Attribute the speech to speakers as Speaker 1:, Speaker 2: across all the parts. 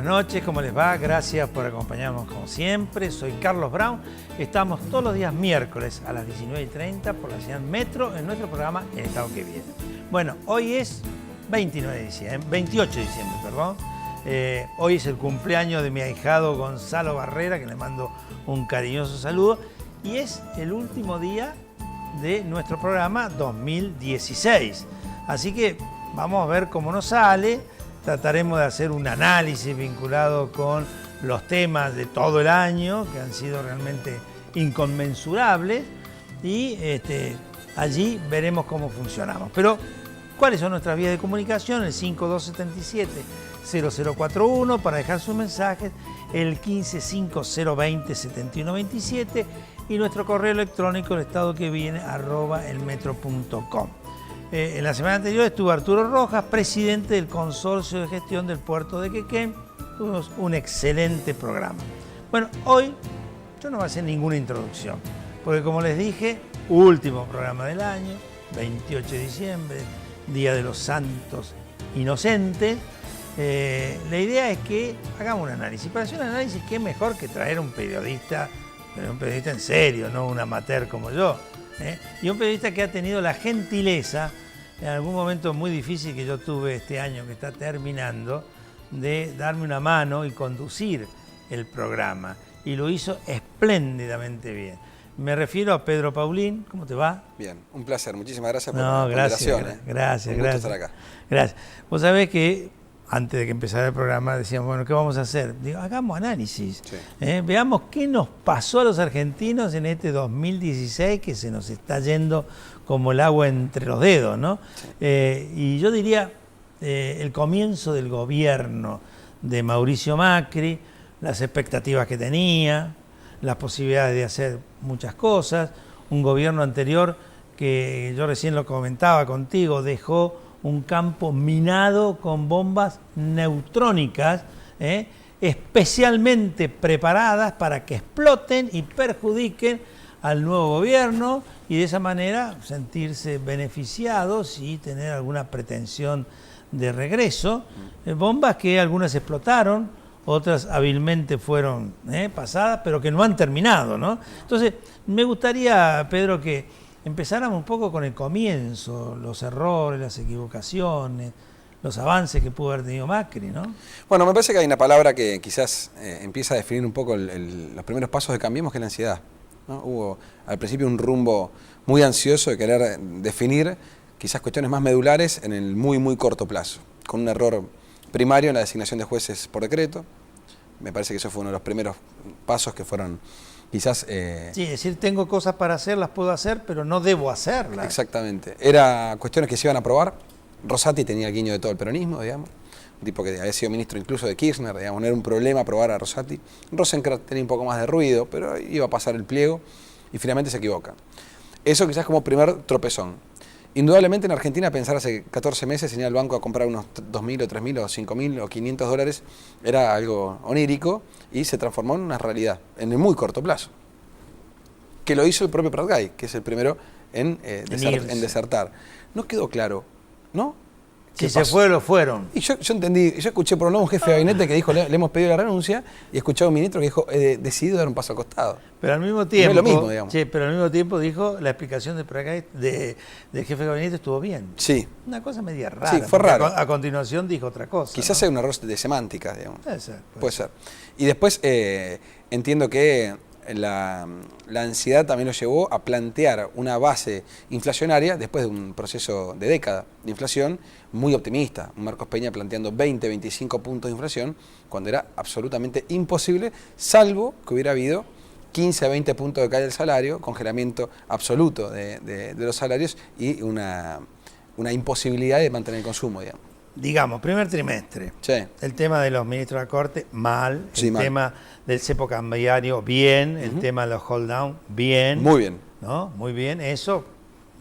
Speaker 1: noches, ¿cómo les va? Gracias por acompañarnos como siempre. Soy Carlos Brown. Estamos todos los días miércoles a las 19:30 por la señal Metro en nuestro programa El Estado que Viene. Bueno, hoy es 28 de diciembre, perdón. Hoy es el cumpleaños de mi ahijado Gonzalo Barrera, que le mando un cariñoso saludo. Y es el último día de nuestro programa 2016. Así que vamos a ver cómo nos sale. Trataremos de hacer un análisis vinculado con los temas de todo el año, que han sido realmente inconmensurables, y allí veremos cómo funcionamos. Pero, ¿cuáles son nuestras vías de comunicación? El 5277-0041 para dejar sus mensajes, el 155020-7127 y nuestro correo electrónico, el estado que viene, @elmetro.com. En la semana anterior estuvo Arturo Rojas, presidente del Consorcio de Gestión del Puerto de Quequén. Tuvimos un excelente programa. Bueno, hoy yo no voy a hacer ninguna introducción, porque como les dije, último programa del año, 28 de diciembre, Día de los Santos Inocentes. La idea es que hagamos un análisis. Para hacer un análisis, qué mejor que traer un periodista, pero un periodista en serio, no un amateur como yo. Y un periodista que ha tenido la gentileza, en algún momento muy difícil que yo tuve este año que está terminando, de darme una mano y conducir el programa. Y lo hizo espléndidamente bien. Me refiero a Pedro Paulín. ¿Cómo te va?
Speaker 2: Bien, un placer. Muchísimas gracias por la
Speaker 1: invitación.
Speaker 2: Gracias.
Speaker 1: Un gusto
Speaker 2: estar acá.
Speaker 1: Gracias. Vos sabés que antes de que empezara el programa decíamos, bueno, ¿qué vamos a hacer? Digo, hagamos análisis. Sí. Veamos qué nos pasó a los argentinos en este 2016 que se nos está yendo como el agua entre los dedos, ¿no? Sí. Y yo diría, el comienzo del gobierno de Mauricio Macri, las expectativas que tenía, las posibilidades de hacer muchas cosas. Un gobierno anterior que yo recién lo comentaba contigo, dejó un campo minado con bombas neutrónicas, especialmente preparadas para que exploten y perjudiquen al nuevo gobierno y de esa manera sentirse beneficiados y tener alguna pretensión de regreso. Bombas que algunas explotaron, otras hábilmente fueron pasadas, pero que no han terminado, ¿no? Entonces, me gustaría, Pedro, que empezáramos un poco con el comienzo, los errores, las equivocaciones, los avances que pudo haber tenido Macri, ¿no?
Speaker 2: Bueno, me parece que hay una palabra que quizás empieza a definir un poco los primeros pasos de Cambiemos, que es la ansiedad, ¿no? Hubo al principio un rumbo muy ansioso de querer definir quizás cuestiones más medulares en el muy, muy corto plazo, con un error primario en la designación de jueces por decreto. Me parece que eso fue uno de los primeros pasos que fueron quizás...
Speaker 1: Sí, es decir, tengo cosas para hacer, las puedo hacer, pero no debo hacerlas.
Speaker 2: Exactamente. Era cuestiones que se iban a aprobar. Rosati tenía el guiño de todo el peronismo, digamos. Un tipo que había sido ministro incluso de Kirchner, digamos. No era un problema aprobar a Rosati. Rosenkrantz tenía un poco más de ruido, pero iba a pasar el pliego y finalmente se equivoca. Eso quizás como primer tropezón. Indudablemente en Argentina pensar hace 14 meses en ir al banco a comprar unos 2.000 o 3.000 o 5.000 o 500 dólares era algo onírico y se transformó en una realidad en el muy corto plazo. Que lo hizo el propio Pratgay, que es el primero en desertar. No quedó claro, ¿no?
Speaker 1: Si se fue, lo fueron.
Speaker 2: Y yo entendí, yo escuché por un lado un jefe de gabinete que dijo, le hemos pedido la renuncia, y escuché a un ministro que dijo, he decidido dar un paso al costado.
Speaker 1: Pero al mismo tiempo,
Speaker 2: no es lo mismo, digamos.
Speaker 1: Sí, pero al mismo tiempo dijo, la explicación del jefe de gabinete estuvo bien.
Speaker 2: Sí.
Speaker 1: Una cosa media rara.
Speaker 2: Sí, fue raro.
Speaker 1: A continuación dijo otra cosa.
Speaker 2: Quizás sea un error de semántica, digamos.
Speaker 1: Puede ser.
Speaker 2: Y después entiendo que la ansiedad también lo llevó a plantear una base inflacionaria después de un proceso de década de inflación muy optimista. Marcos Peña planteando 20, 25 puntos de inflación cuando era absolutamente imposible, salvo que hubiera habido 15 a 20 puntos de caída del salario, congelamiento absoluto de los salarios y una imposibilidad de mantener el consumo, digamos.
Speaker 1: Digamos, primer trimestre,
Speaker 2: sí.
Speaker 1: El tema de los ministros de la Corte, mal.
Speaker 2: Sí,
Speaker 1: el tema del cepo cambiario, bien. El tema de los hold down, bien.
Speaker 2: Muy bien.
Speaker 1: ¿No? Muy bien, eso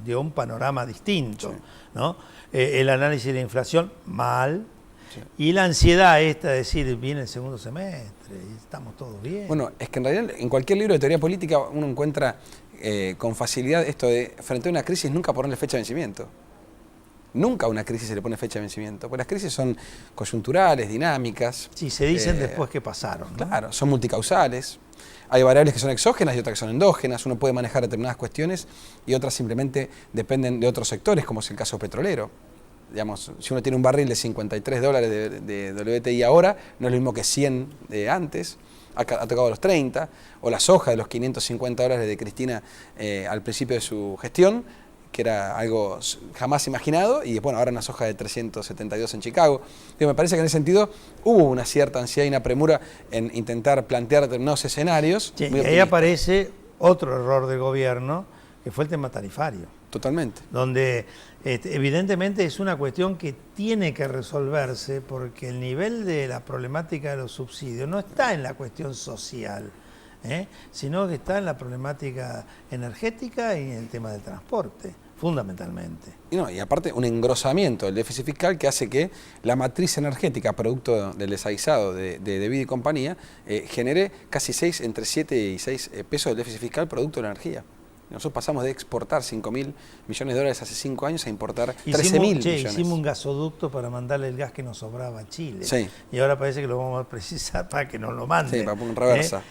Speaker 1: dio un panorama distinto.
Speaker 2: Sí.
Speaker 1: ¿No? El análisis de la inflación, mal.
Speaker 2: Sí.
Speaker 1: Y la ansiedad esta de decir, viene el segundo semestre y estamos todos bien.
Speaker 2: Bueno, es que en realidad en cualquier libro de teoría política uno encuentra con facilidad esto de, frente a una crisis, nunca ponerle fecha de vencimiento. nunca a una crisis se le pone fecha de vencimiento, porque las crisis son coyunturales, dinámicas.
Speaker 1: Sí, se dicen después que pasaron, ¿no?
Speaker 2: Claro, son multicausales. Hay variables que son exógenas y otras que son endógenas. Uno puede manejar determinadas cuestiones y otras simplemente dependen de otros sectores, como es el caso petrolero. Digamos, si uno tiene un barril de $53 de WTI ahora, no es lo mismo que 100 de antes. Ha tocado los 30, o la soja de los $550 de Cristina al principio de su gestión, que era algo jamás imaginado, y bueno, ahora una soja de 372 en Chicago. Me parece que en ese sentido hubo una cierta ansiedad y una premura en intentar plantear determinados escenarios.
Speaker 1: Sí, y ahí aparece otro error del gobierno, que fue el tema tarifario.
Speaker 2: Totalmente.
Speaker 1: Donde evidentemente es una cuestión que tiene que resolverse porque el nivel de la problemática de los subsidios no está en la cuestión social, sino que está en la problemática energética y en el tema del transporte, fundamentalmente.
Speaker 2: Y aparte un engrosamiento del déficit fiscal que hace que la matriz energética, producto del desaguisado de Vida y compañía, genere casi entre 7 y 6 pesos del déficit fiscal producto de la energía. Nosotros pasamos de exportar $5.000 millones hace 5 años a importar 13.000 millones.
Speaker 1: Hicimos un gasoducto para mandarle el gas que nos sobraba a Chile.
Speaker 2: Sí.
Speaker 1: Y ahora parece que lo vamos a precisar para que nos lo manden.
Speaker 2: Sí, para poner reversa.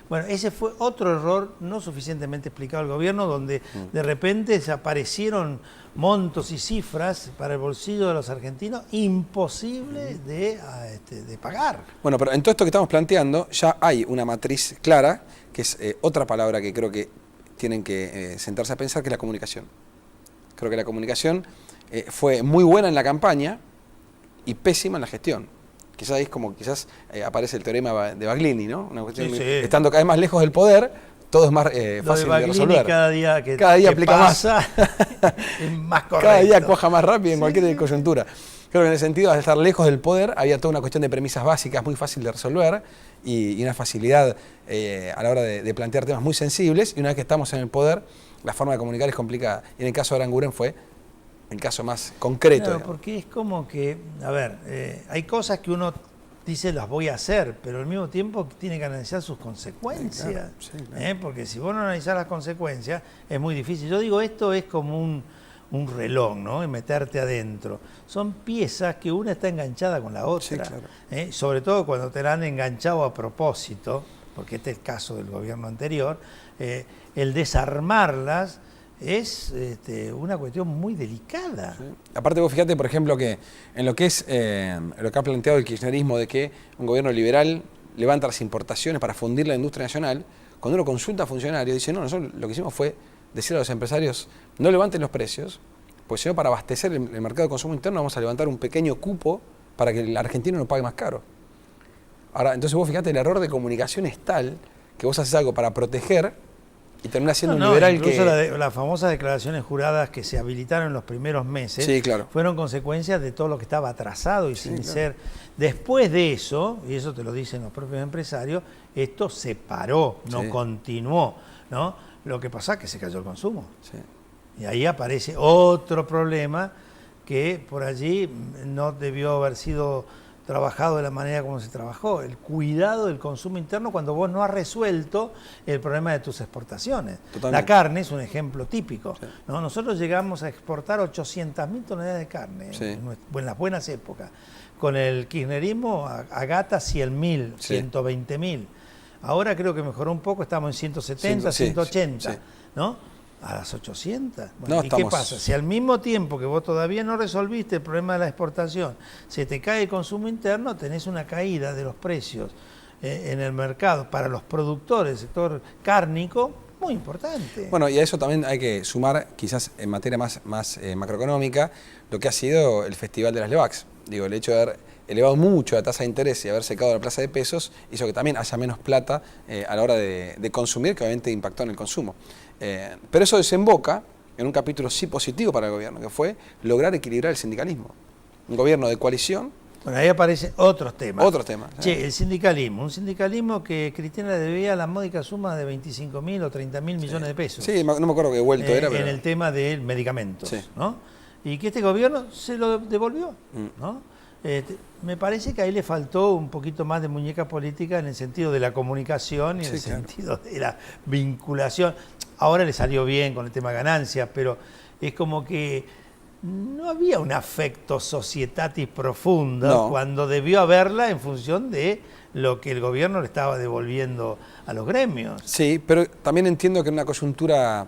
Speaker 1: Bueno, ese fue otro error no suficientemente explicado al gobierno, donde de repente se aparecieron montos y cifras para el bolsillo de los argentinos imposibles de pagar.
Speaker 2: Bueno, pero en todo esto que estamos planteando ya hay una matriz clara, que es otra palabra que creo que tienen que sentarse a pensar, que es la comunicación. Creo que la comunicación fue muy buena en la campaña y pésima en la gestión. Quizás aparece el teorema de Baglini, ¿no? Una cuestión estando cada vez más lejos del poder, todo es más fácil de resolver.
Speaker 1: Cada día
Speaker 2: aplica
Speaker 1: pasa, es más correcto.
Speaker 2: Cada día cuaja más rápido en cualquier coyuntura. Creo que en el sentido de estar lejos del poder había toda una cuestión de premisas básicas muy fácil de resolver y una facilidad a la hora de plantear temas muy sensibles, y una vez que estamos en el poder la forma de comunicar es complicada. Y en el caso de Aranguren fue el caso más concreto.
Speaker 1: Claro, porque es como que, hay cosas que uno dice las voy a hacer, pero al mismo tiempo tiene que analizar sus consecuencias.
Speaker 2: Sí, claro.
Speaker 1: Porque si vos no analizás las consecuencias es muy difícil. Yo digo, esto es como un reloj, ¿no? Y meterte adentro. Son piezas que una está enganchada con la otra.
Speaker 2: Sí, claro.
Speaker 1: Sobre todo cuando te la han enganchado a propósito, porque este es el caso del gobierno anterior, el desarmarlas es una cuestión muy delicada.
Speaker 2: Sí. Aparte vos fíjate, por ejemplo, que en lo que es lo que ha planteado el kirchnerismo de que un gobierno liberal levanta las importaciones para fundir la industria nacional, cuando uno consulta a funcionarios, dice, no, nosotros lo que hicimos fue decirle a los empresarios, no levanten los precios, pues si no, para abastecer el mercado de consumo interno vamos a levantar un pequeño cupo para que el argentino no pague más caro. Ahora, entonces vos fíjate, el error de comunicación es tal que vos haces algo para proteger y termina siendo un liberal
Speaker 1: incluso
Speaker 2: que...
Speaker 1: las famosas declaraciones juradas que se habilitaron en los primeros meses,
Speaker 2: sí, claro,
Speaker 1: fueron consecuencias de todo lo que estaba atrasado y sin
Speaker 2: claro,
Speaker 1: ser... Después de eso, y eso te lo dicen los propios empresarios, esto se paró, no continuó, ¿no? Lo que pasa es que se cayó el consumo.
Speaker 2: Sí.
Speaker 1: Y ahí aparece otro problema que por allí no debió haber sido trabajado de la manera como se trabajó. El cuidado del consumo interno cuando vos no has resuelto el problema de tus exportaciones.
Speaker 2: Totalmente.
Speaker 1: La carne es un ejemplo típico,
Speaker 2: Sí.
Speaker 1: ¿no? Nosotros llegamos a exportar 800.000 toneladas de carne en las buenas épocas. Con el kirchnerismo a gata 100.000, 120.000. Ahora creo que mejoró un poco, estamos en 170, 180, ¿no? A las 800. Bueno,
Speaker 2: No,
Speaker 1: ¿y qué pasa? Si al mismo tiempo que vos todavía no resolviste el problema de la exportación, se te cae el consumo interno, tenés una caída de los precios en el mercado para los productores del sector cárnico muy importante.
Speaker 2: Bueno, y a eso también hay que sumar, quizás en materia más macroeconómica, lo que ha sido el Festival de las LEVAX. Digo, el hecho de haber elevado mucho la tasa de interés y haber secado la plaza de pesos hizo que también haya menos plata a la hora de consumir, que obviamente impactó en el consumo. Pero eso desemboca en un capítulo sí positivo para el gobierno, que fue lograr equilibrar el sindicalismo. Un gobierno de coalición.
Speaker 1: Bueno, ahí aparecen otros temas.
Speaker 2: Otros temas.
Speaker 1: Che, el sindicalismo. Un sindicalismo que Cristina le debía la módica suma de 25.000 o 30.000 millones de pesos.
Speaker 2: Sí, no me acuerdo qué vuelto era. Pero...
Speaker 1: En el tema de medicamentos,
Speaker 2: sí,
Speaker 1: ¿no? Y que este gobierno se lo devolvió, ¿no? Me parece que ahí le faltó un poquito más de muñeca política en el sentido de la comunicación y en el sentido de la vinculación. Ahora le salió bien con el tema ganancias, pero es como que no había un afecto societatis profundo
Speaker 2: No.
Speaker 1: cuando debió haberla en función de lo que el gobierno le estaba devolviendo a los gremios.
Speaker 2: Sí, pero también entiendo que en una coyuntura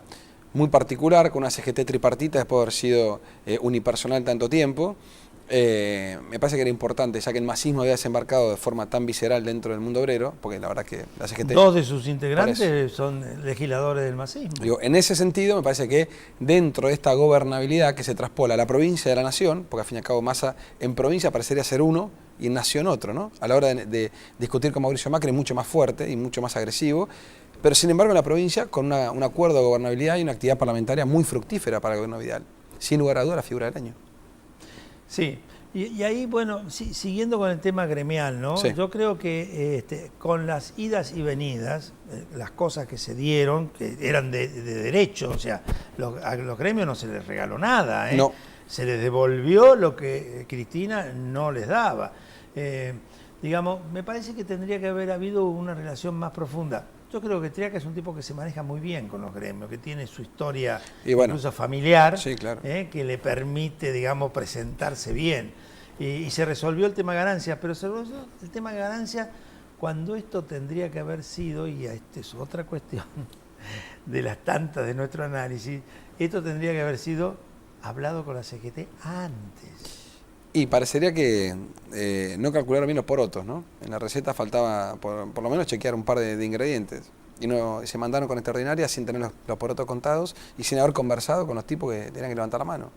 Speaker 2: muy particular, con una CGT tripartita, después de haber sido unipersonal tanto tiempo, me parece que era importante, ya que el masismo había desembarcado de forma tan visceral dentro del mundo obrero, porque la verdad que la CGT...
Speaker 1: Dos de sus integrantes son legisladores del masismo.
Speaker 2: Digo, en ese sentido, me parece que dentro de esta gobernabilidad que se traspola a la provincia de la nación, porque al fin y al cabo Massa en provincia parecería ser uno y en nación otro, ¿no? A la hora de discutir con Mauricio Macri mucho más fuerte y mucho más agresivo, pero sin embargo en la provincia con un acuerdo de gobernabilidad y una actividad parlamentaria muy fructífera para el gobierno Vidal. Sin lugar a dudas, la figura del año.
Speaker 1: Sí, y ahí, bueno, siguiendo con el tema gremial, ¿no?
Speaker 2: Sí.
Speaker 1: Yo creo que con las idas y venidas, las cosas que se dieron, que eran de derecho, o sea, a los gremios no se les regaló nada, ¿eh?
Speaker 2: No.
Speaker 1: Se les devolvió lo que Cristina no les daba. Digamos, me parece que tendría que haber habido una relación más profunda. Yo creo que Triaca es un tipo que se maneja muy bien con los gremios, que tiene su historia incluso familiar,
Speaker 2: sí, claro,
Speaker 1: que le permite, digamos, presentarse bien. Y se resolvió el tema ganancias, pero se resolvió el tema ganancias cuando esto tendría que haber sido, y esta es otra cuestión de las tantas de nuestro análisis, esto tendría que haber sido hablado con la CGT antes.
Speaker 2: Y parecería que no calcularon bien los porotos, ¿no? En la receta faltaba por lo menos chequear un par de ingredientes. Y se mandaron con extraordinaria sin tener los porotos contados y sin haber conversado con los tipos que tenían que levantar la mano.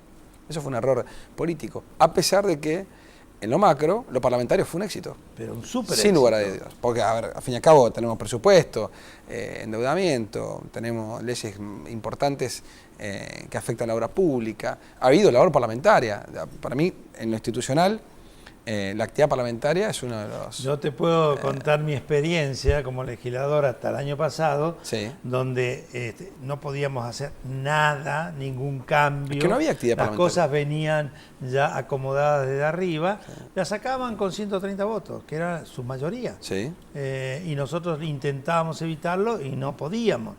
Speaker 2: Eso fue un error político. A pesar de que en lo macro, lo parlamentario fue un éxito.
Speaker 1: Pero un súper éxito.
Speaker 2: Sin lugar a dudas. Porque, a ver, al fin y al cabo tenemos presupuesto, endeudamiento, tenemos leyes importantes que afectan la obra pública. Ha habido labor parlamentaria. Para mí, en lo institucional, la actividad parlamentaria es uno de los...
Speaker 1: Yo te puedo contar mi experiencia como legislador hasta el año pasado,
Speaker 2: sí,
Speaker 1: donde no podíamos hacer nada, ningún cambio.
Speaker 2: Es que no había actividad parlamentaria.
Speaker 1: Las cosas venían ya acomodadas desde arriba, sí, las sacaban con 130 votos, que era su mayoría.
Speaker 2: Sí.
Speaker 1: Y nosotros intentábamos evitarlo y no podíamos.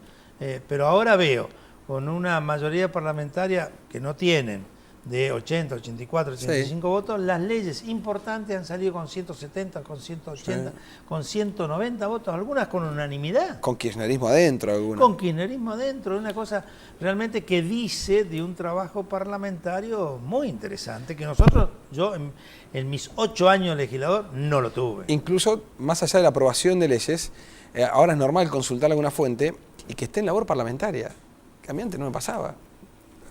Speaker 1: Pero ahora veo, con una mayoría parlamentaria que no tienen, de 80, 84, 85 sí, votos, las leyes importantes han salido con 170, con 180, sí, con 190 votos, algunas con unanimidad.
Speaker 2: Con kirchnerismo adentro, algunas.
Speaker 1: Con kirchnerismo adentro, una cosa realmente que dice de un trabajo parlamentario muy interesante, que nosotros, yo en mis 8 años de legislador, no lo tuve.
Speaker 2: Incluso, más allá de la aprobación de leyes, ahora es normal consultar alguna fuente y que esté en labor parlamentaria, que a mí antes no me pasaba.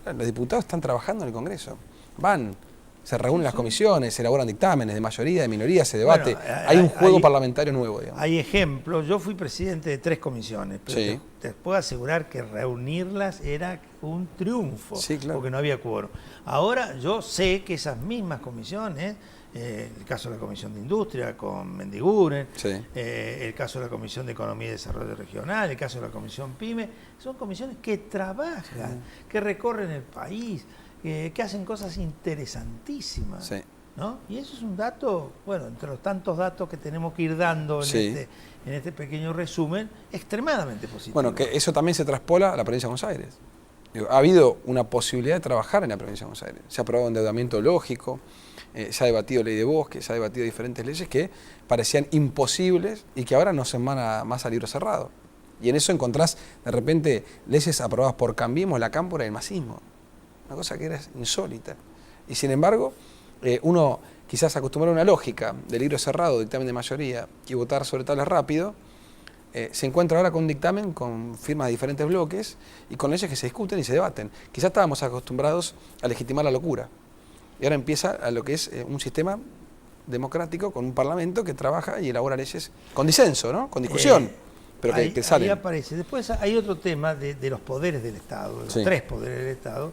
Speaker 2: Los diputados están trabajando en el Congreso, van, se reúnen las comisiones, se elaboran dictámenes de mayoría, de minoría, se debate. Bueno, hay un juego parlamentario nuevo, digamos.
Speaker 1: Hay ejemplos, yo fui presidente de 3 comisiones, pero
Speaker 2: sí,
Speaker 1: te puedo asegurar que reunirlas era un triunfo,
Speaker 2: sí, claro,
Speaker 1: porque no había quórum. Ahora yo sé que esas mismas comisiones, el caso de la Comisión de Industria con Mendiguren,
Speaker 2: sí,
Speaker 1: el caso de la Comisión de Economía y Desarrollo Regional, el caso de la Comisión PYME, son comisiones que trabajan, que recorren el país, que hacen cosas interesantísimas,
Speaker 2: sí,
Speaker 1: ¿no? Y eso es un dato, bueno, entre los tantos datos que tenemos que ir dando en este pequeño resumen, extremadamente positivo.
Speaker 2: Bueno, que eso también se traspola a la provincia de Buenos Aires. Ha habido una posibilidad de trabajar en la provincia de Buenos Aires. Se ha aprobado endeudamiento lógico, se ha debatido ley de bosque, se ha debatido diferentes leyes que parecían imposibles y que ahora no se van más a libro cerrado. Y en eso encontrás de repente leyes aprobadas por Cambiemos, la Cámpora y el masismo. Una cosa que era insólita. Y sin embargo, uno quizás acostumbrado a una lógica de libro cerrado, dictamen de mayoría y votar sobre tablas rápido, se encuentra ahora con un dictamen con firmas de diferentes bloques y con leyes que se discuten y se debaten. Quizás estábamos acostumbrados a legitimar la locura. Y ahora empieza a lo que es un sistema democrático con un parlamento que trabaja y elabora leyes con disenso, ¿no? Con discusión, pero que salen.
Speaker 1: Ahí aparece. Después hay otro tema de los poderes del Estado, de los 3 poderes del Estado,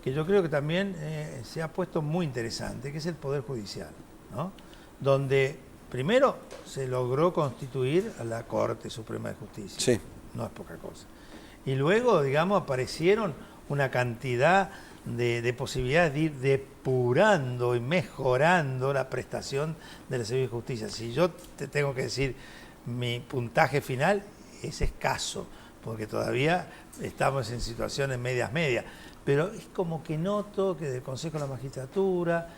Speaker 1: que yo creo que también se ha puesto muy interesante, que es el Poder Judicial, ¿no? Donde primero se logró constituir a la Corte Suprema de Justicia,
Speaker 2: sí,
Speaker 1: no es poca cosa. Y luego, digamos, aparecieron una cantidad de posibilidades de ir depurando y mejorando la prestación del servicio de justicia. Si yo te tengo que decir mi puntaje final, es escaso, porque todavía estamos en situaciones medias. pero es como que noto que del Consejo de la Magistratura,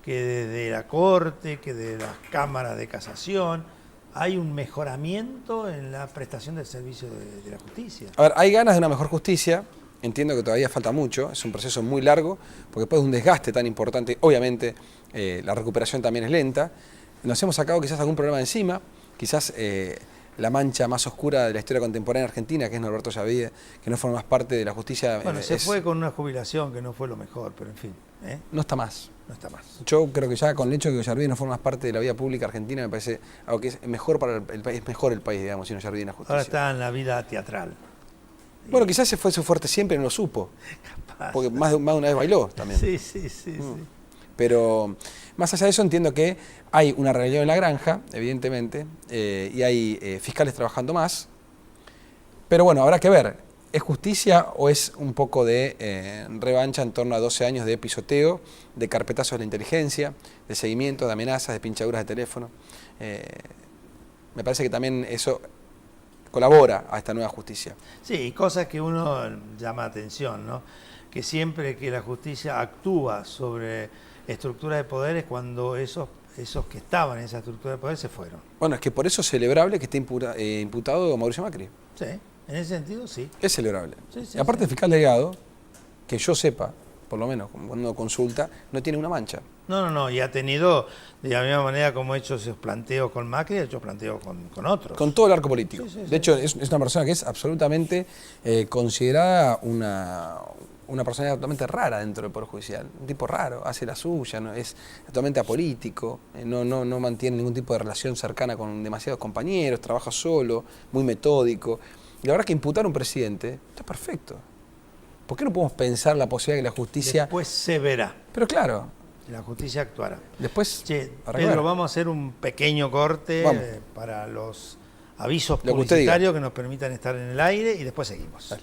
Speaker 1: que desde la Corte, que de las cámaras de casación, hay un mejoramiento en la prestación del servicio de la justicia.
Speaker 2: A ver, hay ganas de una mejor justicia. Entiendo que todavía falta mucho, es un proceso muy largo, porque después de un desgaste tan importante, obviamente la recuperación también es lenta. Nos hemos sacado quizás algún problema de encima, quizás la mancha más oscura de la historia contemporánea argentina, que es Norberto Yavide, que no forma más parte de la justicia.
Speaker 1: Bueno, se fue con una jubilación que no fue lo mejor, pero en fin.
Speaker 2: No está más.
Speaker 1: No está más.
Speaker 2: Yo creo que ya con el hecho de que Yavide no forma más parte de la vida pública argentina, me parece algo que es mejor para el país, es mejor el país, digamos, si no Yavide en la justicia.
Speaker 1: Ahora está en la vida teatral.
Speaker 2: Bueno, quizás ese fue su fuerte siempre, no lo supo. Capaz. Porque más de una vez bailó también.
Speaker 1: Sí.
Speaker 2: Pero más allá de eso entiendo que hay una rebelión en la granja, evidentemente, y hay fiscales trabajando más. Pero bueno, habrá que ver, ¿es justicia o es un poco de revancha en torno a 12 años de pisoteo, de carpetazos de la inteligencia, de seguimiento, de amenazas, de pinchaduras de teléfono? Me parece que también eso colabora a esta nueva justicia.
Speaker 1: Sí, cosas que uno llama atención, ¿no? Que siempre que la justicia actúa sobre estructuras de poderes, cuando esos que estaban en esa estructura de poder se fueron.
Speaker 2: Bueno, es que por eso es celebrable que esté imputado Mauricio Macri.
Speaker 1: Sí, en ese sentido sí.
Speaker 2: Es celebrable.
Speaker 1: Sí,
Speaker 2: y aparte el fiscal delegado, que yo sepa, por lo menos cuando uno consulta, no tiene una mancha.
Speaker 1: No, y ha tenido, de la misma manera como ha hecho esos planteos con Macri, ha hecho planteos con otros.
Speaker 2: Con todo el arco político.
Speaker 1: Sí,
Speaker 2: de hecho, es una persona que es absolutamente considerada una personalidad totalmente rara dentro del Poder Judicial. Un tipo raro, hace la suya, ¿no? Es totalmente apolítico, no mantiene ningún tipo de relación cercana con demasiados compañeros, trabaja solo, muy metódico. Y la verdad que imputar a un presidente está perfecto. ¿Por qué no podemos pensar la posibilidad de que la justicia...
Speaker 1: Después se verá.
Speaker 2: Pero claro.
Speaker 1: La justicia actuará.
Speaker 2: Después...
Speaker 1: Che, Pedro, vamos a hacer un pequeño corte para los avisos publicitarios que nos permitan estar en el aire y después seguimos. Dale.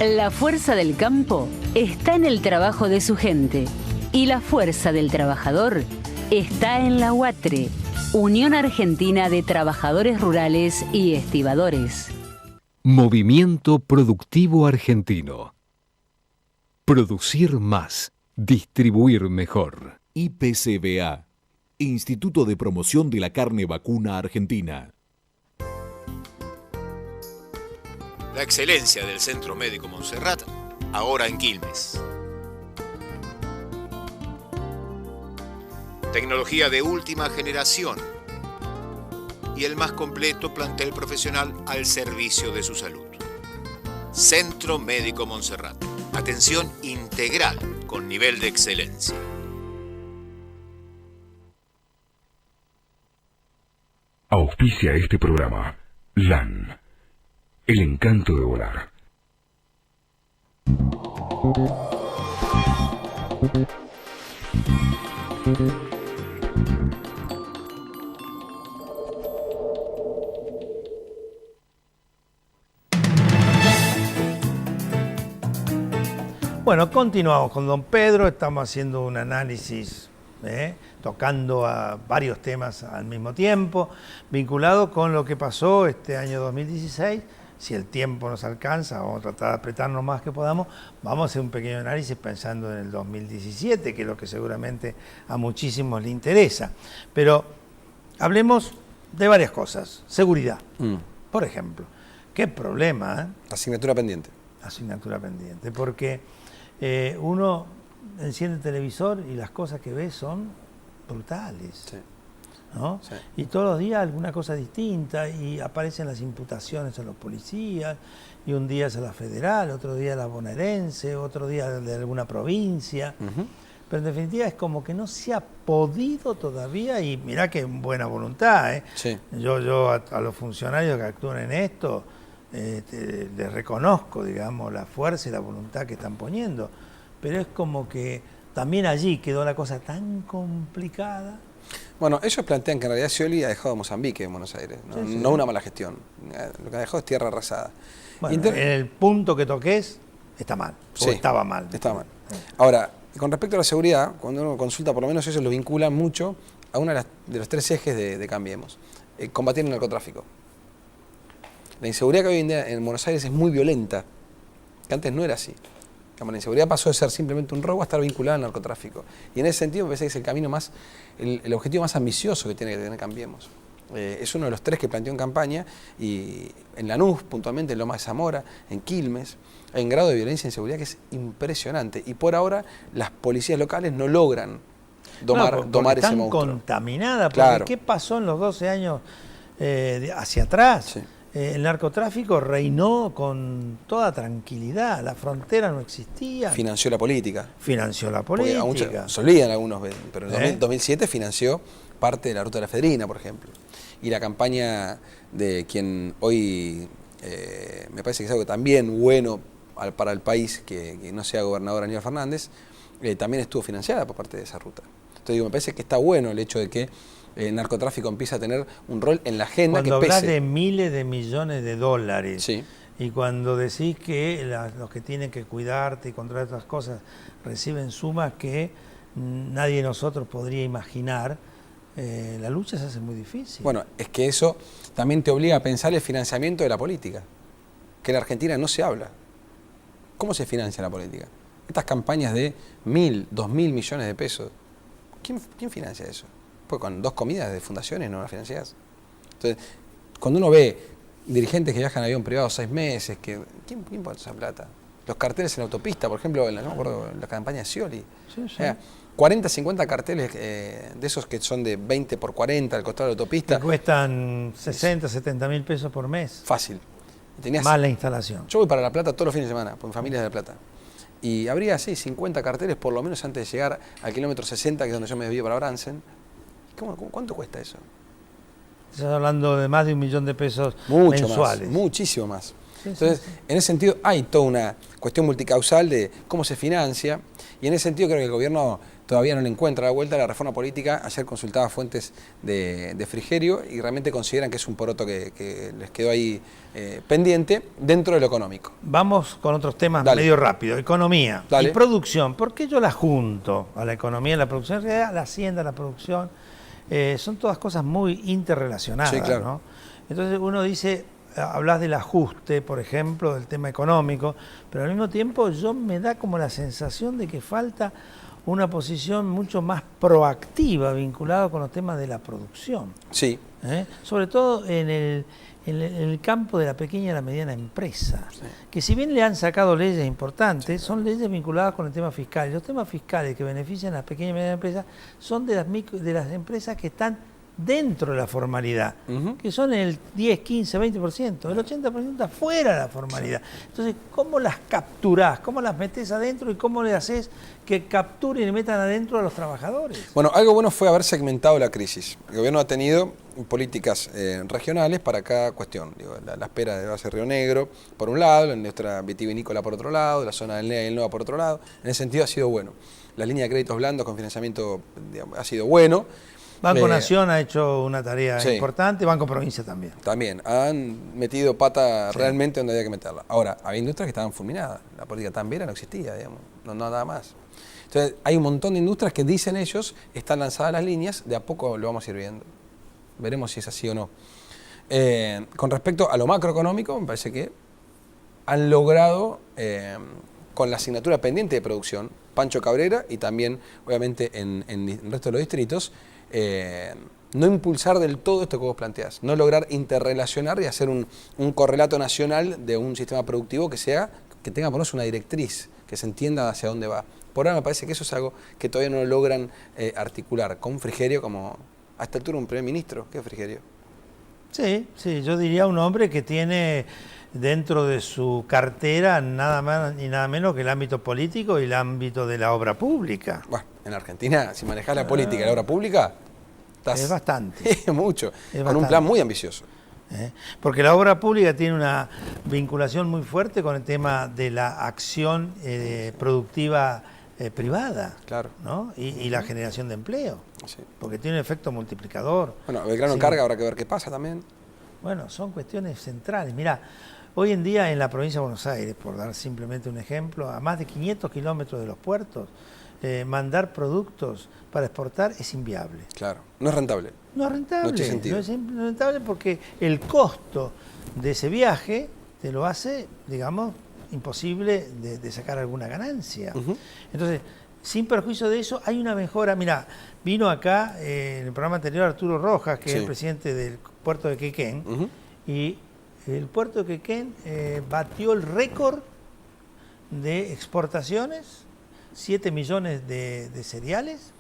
Speaker 3: La fuerza del campo está en el trabajo de su gente y la fuerza del trabajador está en la UATRE, Unión Argentina de Trabajadores Rurales y Estibadores.
Speaker 4: Movimiento Productivo Argentino. Producir más, distribuir mejor.
Speaker 5: IPCBA, Instituto de Promoción de la Carne Vacuna Argentina.
Speaker 6: La excelencia del Centro Médico Montserrat, ahora en Quilmes. Tecnología de última generación y el más completo plantel profesional al servicio de su salud. Centro Médico Montserrat. Atención integral con nivel de excelencia.
Speaker 7: Auspicia este programa LAN. El encanto de volar.
Speaker 1: Bueno, continuamos con don Pedro, estamos haciendo un análisis, tocando a varios temas al mismo tiempo, vinculado con lo que pasó este año 2016. Si el tiempo nos alcanza, vamos a tratar de apretarnos más que podamos, vamos a hacer un pequeño análisis pensando en el 2017, que es lo que seguramente a muchísimos le interesa. Pero hablemos de varias cosas. Seguridad, por ejemplo. ¿Qué problema?
Speaker 2: Asignatura pendiente.
Speaker 1: Asignatura pendiente, porque uno enciende el televisor y las cosas que ve son brutales. Sí. ¿No? Sí. Y todos los días alguna cosa distinta y aparecen las imputaciones a los policías y un día es a la federal, otro día a la bonaerense, otro día de alguna provincia. Pero en definitiva es como que no se ha podido todavía, y mirá que buena voluntad. Sí. Yo a los funcionarios que actúan en esto les reconozco, digamos, la fuerza y la voluntad que están poniendo, pero es como que también allí quedó la cosa tan complicada
Speaker 2: Bueno, ellos plantean que en realidad Scioli ha dejado Mozambique en Buenos Aires, ¿no?
Speaker 1: Sí, sí.
Speaker 2: No una mala gestión. Lo que ha dejado es tierra arrasada.
Speaker 1: Bueno, en el punto que toques está mal,
Speaker 2: Sí,
Speaker 1: o estaba mal.
Speaker 2: Estaba mal. Ahora, con respecto a la seguridad, cuando uno consulta, por lo menos ellos lo vinculan mucho a uno de los 3 ejes de Cambiemos. Combatir el narcotráfico. La inseguridad que hoy en día en Buenos Aires es muy violenta, que antes no era así. La inseguridad pasó de ser simplemente un robo a estar vinculada al narcotráfico. Y en ese sentido me parece que es el camino más, el objetivo más ambicioso que tiene que tener Cambiemos. Es uno de los 3 que planteó en campaña, y en Lanús, puntualmente en Loma de Zamora, en Quilmes, hay un grado de violencia e inseguridad que es impresionante. Y por ahora las policías locales no logran domar ese
Speaker 1: están
Speaker 2: monstruo.
Speaker 1: Contaminada, porque
Speaker 2: Claro.
Speaker 1: ¿qué pasó en los 12 años hacia atrás?
Speaker 2: Sí.
Speaker 1: El narcotráfico reinó con toda tranquilidad, la frontera no existía,
Speaker 2: Financió la política.
Speaker 1: financió la
Speaker 2: Porque a
Speaker 1: política.
Speaker 2: muchos, se olvidan algunos, pero en 2007 financió parte de la ruta de la Efedrina, por ejemplo. Y la campaña de quien hoy me parece que es algo también bueno para el país, que no sea gobernador Aníbal Fernández, también estuvo financiada por parte de esa ruta. Entonces digo, me parece que está bueno el hecho de que el narcotráfico empieza a tener un rol en la agenda
Speaker 1: Cuando
Speaker 2: que
Speaker 1: hablas
Speaker 2: pese.
Speaker 1: de miles de millones de dólares,
Speaker 2: Sí.
Speaker 1: y cuando decís que los que tienen que cuidarte y controlar estas cosas reciben sumas que nadie de nosotros podría imaginar, la lucha se hace muy difícil.
Speaker 2: Bueno, es que eso también te obliga a pensar el financiamiento de la política, que en Argentina no se habla. ¿Cómo se financia la política? Estas campañas de 1.000, 2.000 millones de pesos, ¿quién financia eso? Pues con 2 comidas de fundaciones no las financiás. Entonces, cuando uno ve dirigentes que viajan en avión privado 6 meses, ¿quién pone esa plata? Los carteles en la autopista, por ejemplo, no me acuerdo, la campaña de Scioli.
Speaker 1: Sí, sí.
Speaker 2: O sea, 40, 50 carteles de esos que son de 20 por 40 al costado de la autopista.
Speaker 1: Que cuestan 60, 70 mil pesos por mes,
Speaker 2: Fácil.
Speaker 1: más la instalación.
Speaker 2: Yo voy para La Plata todos los fines de semana, porque mi familia es de La Plata. Y habría, sí, 50 carteles por lo menos antes de llegar al kilómetro 60, que es donde yo me desvío para Bransen. ¿Cuánto cuesta eso?
Speaker 1: Estás hablando de más de 1 millón de pesos
Speaker 2: Mucho
Speaker 1: mensuales.
Speaker 2: más, muchísimo más.
Speaker 1: Sí,
Speaker 2: Entonces,
Speaker 1: sí, sí.
Speaker 2: en ese sentido hay toda una cuestión multicausal de cómo se financia, y en ese sentido creo que el gobierno todavía no le encuentra la vuelta a la reforma política. Ayer consultaba fuentes de Frigerio y realmente consideran que es un poroto que les quedó ahí pendiente dentro de lo económico.
Speaker 1: Vamos con otros temas
Speaker 2: Dale.
Speaker 1: medio rápido. Economía
Speaker 2: Dale.
Speaker 1: y producción. ¿Por qué yo la junto a la economía y la producción? En realidad, la hacienda, la producción, son todas cosas muy interrelacionadas,
Speaker 2: Sí, claro.
Speaker 1: ¿no? Entonces uno dice, hablas del ajuste, por ejemplo, del tema económico, pero al mismo tiempo me da como la sensación de que falta una posición mucho más proactiva vinculada con los temas de la producción.
Speaker 2: Sí.
Speaker 1: Sobre todo en el campo de la pequeña y la mediana empresa, que si bien le han sacado leyes importantes, son leyes vinculadas con el tema fiscal. Y los temas fiscales que benefician a las pequeñas y medianas empresas son de las empresas que están dentro de la formalidad, que son el 10, 15, 20%, el 80% está fuera de la formalidad. Entonces, ¿cómo las capturás? ¿Cómo las metés adentro y cómo le haces que capturen y metan adentro a los trabajadores?
Speaker 2: Bueno, algo bueno fue haber segmentado la crisis. El gobierno ha tenido políticas regionales para cada cuestión. Digo, la espera de base Río Negro, por un lado, la industria vitivinícola por otro lado, la zona del NEA y el NOA por otro lado. En ese sentido ha sido bueno. La línea de créditos blandos con financiamiento, digamos, ha sido bueno.
Speaker 1: Banco Nación ha hecho una tarea
Speaker 2: sí.
Speaker 1: importante, Banco Provincia también.
Speaker 2: También, han metido pata realmente donde había que meterla. Ahora, había industrias que estaban fulminadas, la política tambera no existía, digamos, no nada más. Entonces, hay un montón de industrias que dicen ellos, están lanzadas las líneas, de a poco lo vamos a ir viendo. Veremos si es así o no. Con respecto a lo macroeconómico, me parece que han logrado, con la asignatura pendiente de producción, Pancho Cabrera y también, obviamente, en el resto de los distritos, no impulsar del todo esto que vos planteás, no lograr interrelacionar y hacer un correlato nacional de un sistema productivo que tenga por lo menos una directriz, que se entienda hacia dónde va. Por ahora me parece que eso es algo que todavía no logran articular con Frigerio como a esta altura un primer ministro. ¿Qué es Frigerio?
Speaker 1: Sí, yo diría un hombre que tiene dentro de su cartera nada más ni nada menos que el ámbito político y el ámbito de la obra pública.
Speaker 2: Bueno, en Argentina, si manejás la política y la obra pública, estás...
Speaker 1: Es bastante.
Speaker 2: Mucho,
Speaker 1: Es
Speaker 2: con un
Speaker 1: bastante.
Speaker 2: plan muy ambicioso.
Speaker 1: Porque la obra pública tiene una vinculación muy fuerte con el tema de la acción productiva privada,
Speaker 2: Claro.
Speaker 1: ¿no? Y la generación de empleo,
Speaker 2: Sí.
Speaker 1: porque tiene un efecto multiplicador.
Speaker 2: Bueno, Belgrano
Speaker 1: Sí.
Speaker 2: Carga, habrá que ver qué pasa también.
Speaker 1: Bueno, son cuestiones centrales. Mirá, hoy en día en la provincia de Buenos Aires, por dar simplemente un ejemplo, a más de 500 kilómetros de los puertos, mandar productos para exportar es inviable.
Speaker 2: Claro, no es rentable.
Speaker 1: No es rentable.
Speaker 2: No tiene sentido.
Speaker 1: No es rentable porque el costo de ese viaje te lo hace, digamos, imposible de sacar alguna ganancia.
Speaker 2: Ujú.
Speaker 1: Entonces, sin perjuicio de eso, hay una mejora. Mira, vino acá en el programa anterior Arturo Rojas, que
Speaker 2: Sí.
Speaker 1: es el presidente del puerto de Quequén,
Speaker 2: Ujú.
Speaker 1: y el puerto de Quequén batió el récord de exportaciones, 7 millones de cereales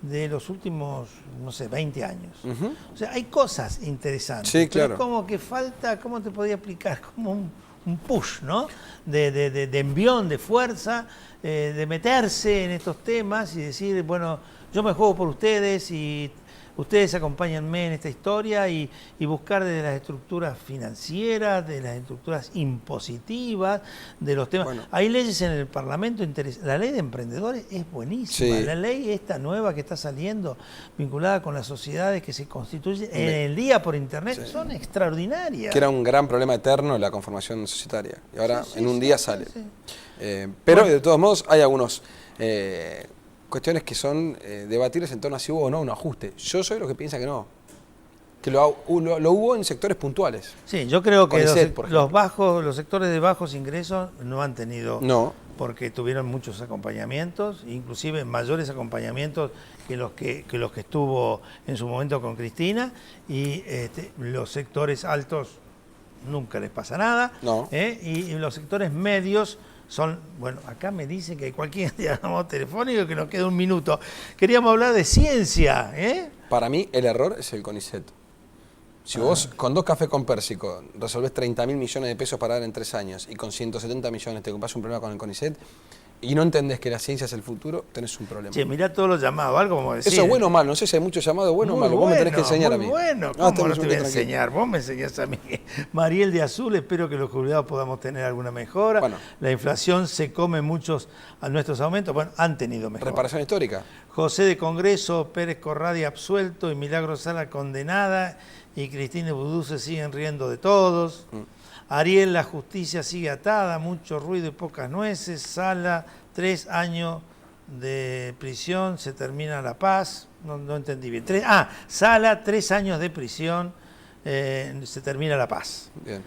Speaker 1: de los últimos, no sé, 20 años.
Speaker 2: Ujú.
Speaker 1: O sea, hay cosas interesantes.
Speaker 2: Sí,
Speaker 1: pero
Speaker 2: claro.
Speaker 1: como que falta, ¿cómo te podía explicar? Como un push, ¿no? De envión, de fuerza, de meterse en estos temas y decir, bueno, yo me juego por ustedes y ustedes acompáñenme en esta historia y buscar desde las estructuras financieras, de las estructuras impositivas, de los temas.
Speaker 2: Bueno.
Speaker 1: Hay leyes en el Parlamento interesantes. La ley de emprendedores es buenísima.
Speaker 2: Sí.
Speaker 1: La ley esta nueva que está saliendo, vinculada con las sociedades que se constituyen en el día por Internet,
Speaker 2: Sí.
Speaker 1: son extraordinarias.
Speaker 2: Que era un gran problema eterno la conformación societaria. Y ahora
Speaker 1: Sí, sí,
Speaker 2: en un
Speaker 1: sí,
Speaker 2: día
Speaker 1: sí,
Speaker 2: sale.
Speaker 1: sí.
Speaker 2: Pero
Speaker 1: Bueno.
Speaker 2: de todos modos hay algunos cuestiones que son debatibles en torno a si hubo o no un ajuste. Yo soy los que piensa que no. Que lo hubo en sectores puntuales.
Speaker 1: Sí, yo creo que
Speaker 2: CONICET, por ejemplo.
Speaker 1: los sectores de bajos ingresos no han tenido,
Speaker 2: No.
Speaker 1: porque tuvieron muchos acompañamientos, inclusive mayores acompañamientos que los que estuvo en su momento con Cristina, y los sectores altos nunca les pasa nada,
Speaker 2: No.
Speaker 1: y los sectores medios son, bueno, acá me dicen que hay cualquier llamado telefónico que nos queda un minuto. Queríamos hablar de ciencia, ¿eh?
Speaker 2: Para mí el error es el CONICET. Si vos con 2 cafés con pérsico resolvés 30.000 millones de pesos para dar en 3 años y con 170 millones te compras un problema con el CONICET y no entendés que la ciencia es el futuro, tenés un problema.
Speaker 1: Che, mirá todos los llamados, algo como decir.
Speaker 2: Eso es bueno o malo, no sé si hay muchos llamados, bueno o
Speaker 1: Muy
Speaker 2: malo, vos me tenés que
Speaker 1: bueno,
Speaker 2: enseñar a
Speaker 1: muy
Speaker 2: mí.
Speaker 1: Bueno,
Speaker 2: Ah,
Speaker 1: ¿cómo
Speaker 2: te
Speaker 1: no te voy a
Speaker 2: tranquilo.
Speaker 1: enseñar? Vos me enseñás a mí. Mariel de Azul, espero que los jubilados podamos tener alguna mejora.
Speaker 2: Bueno.
Speaker 1: La inflación se come muchos a nuestros aumentos. Bueno, han tenido mejora.
Speaker 2: Reparación histórica.
Speaker 1: José de Congreso, Pérez Corradi absuelto y Milagro Sala condenada y Cristina Budú se siguen riendo de todos. Ariel, la justicia sigue atada, mucho ruido y pocas nueces. Sala, 3 años de prisión, se termina la paz. No entendí bien. Sala, 3 años de prisión, se termina la paz.
Speaker 2: Bien.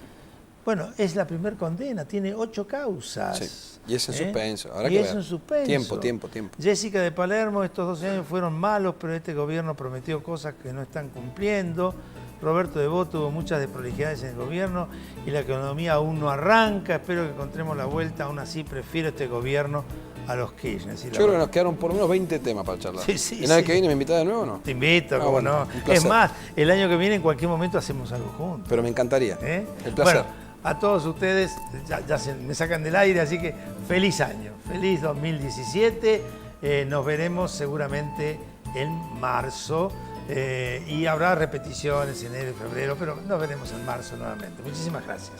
Speaker 1: Bueno, es la primer condena, tiene 8 causas.
Speaker 2: Sí. Y es en suspenso, habrá
Speaker 1: Y
Speaker 2: que
Speaker 1: es
Speaker 2: ver.
Speaker 1: en suspenso.
Speaker 2: Tiempo.
Speaker 1: Jessica de Palermo, estos 12 años fueron malos, pero este gobierno prometió cosas que no están cumpliendo. Roberto de Vos tuvo muchas desprolijidades en el gobierno y la economía aún no arranca. Espero que encontremos la vuelta, aún así prefiero este gobierno a los Kirchner.
Speaker 2: Yo creo que nos quedaron por lo menos 20 temas para charlar.
Speaker 1: Sí,
Speaker 2: ¿Y una vez
Speaker 1: sí.
Speaker 2: que viene me invitás de nuevo o no?
Speaker 1: Te invito, cómo
Speaker 2: bueno,
Speaker 1: no.
Speaker 2: un placer.
Speaker 1: Es más, el año que viene en cualquier momento hacemos algo juntos.
Speaker 2: Pero me encantaría.
Speaker 1: ¿Eh?
Speaker 2: El placer.
Speaker 1: Bueno, a todos ustedes, ya me sacan del aire, así que feliz año, feliz 2017. Nos veremos seguramente en marzo y habrá repeticiones en enero y febrero, pero nos veremos en marzo nuevamente. Muchísimas gracias.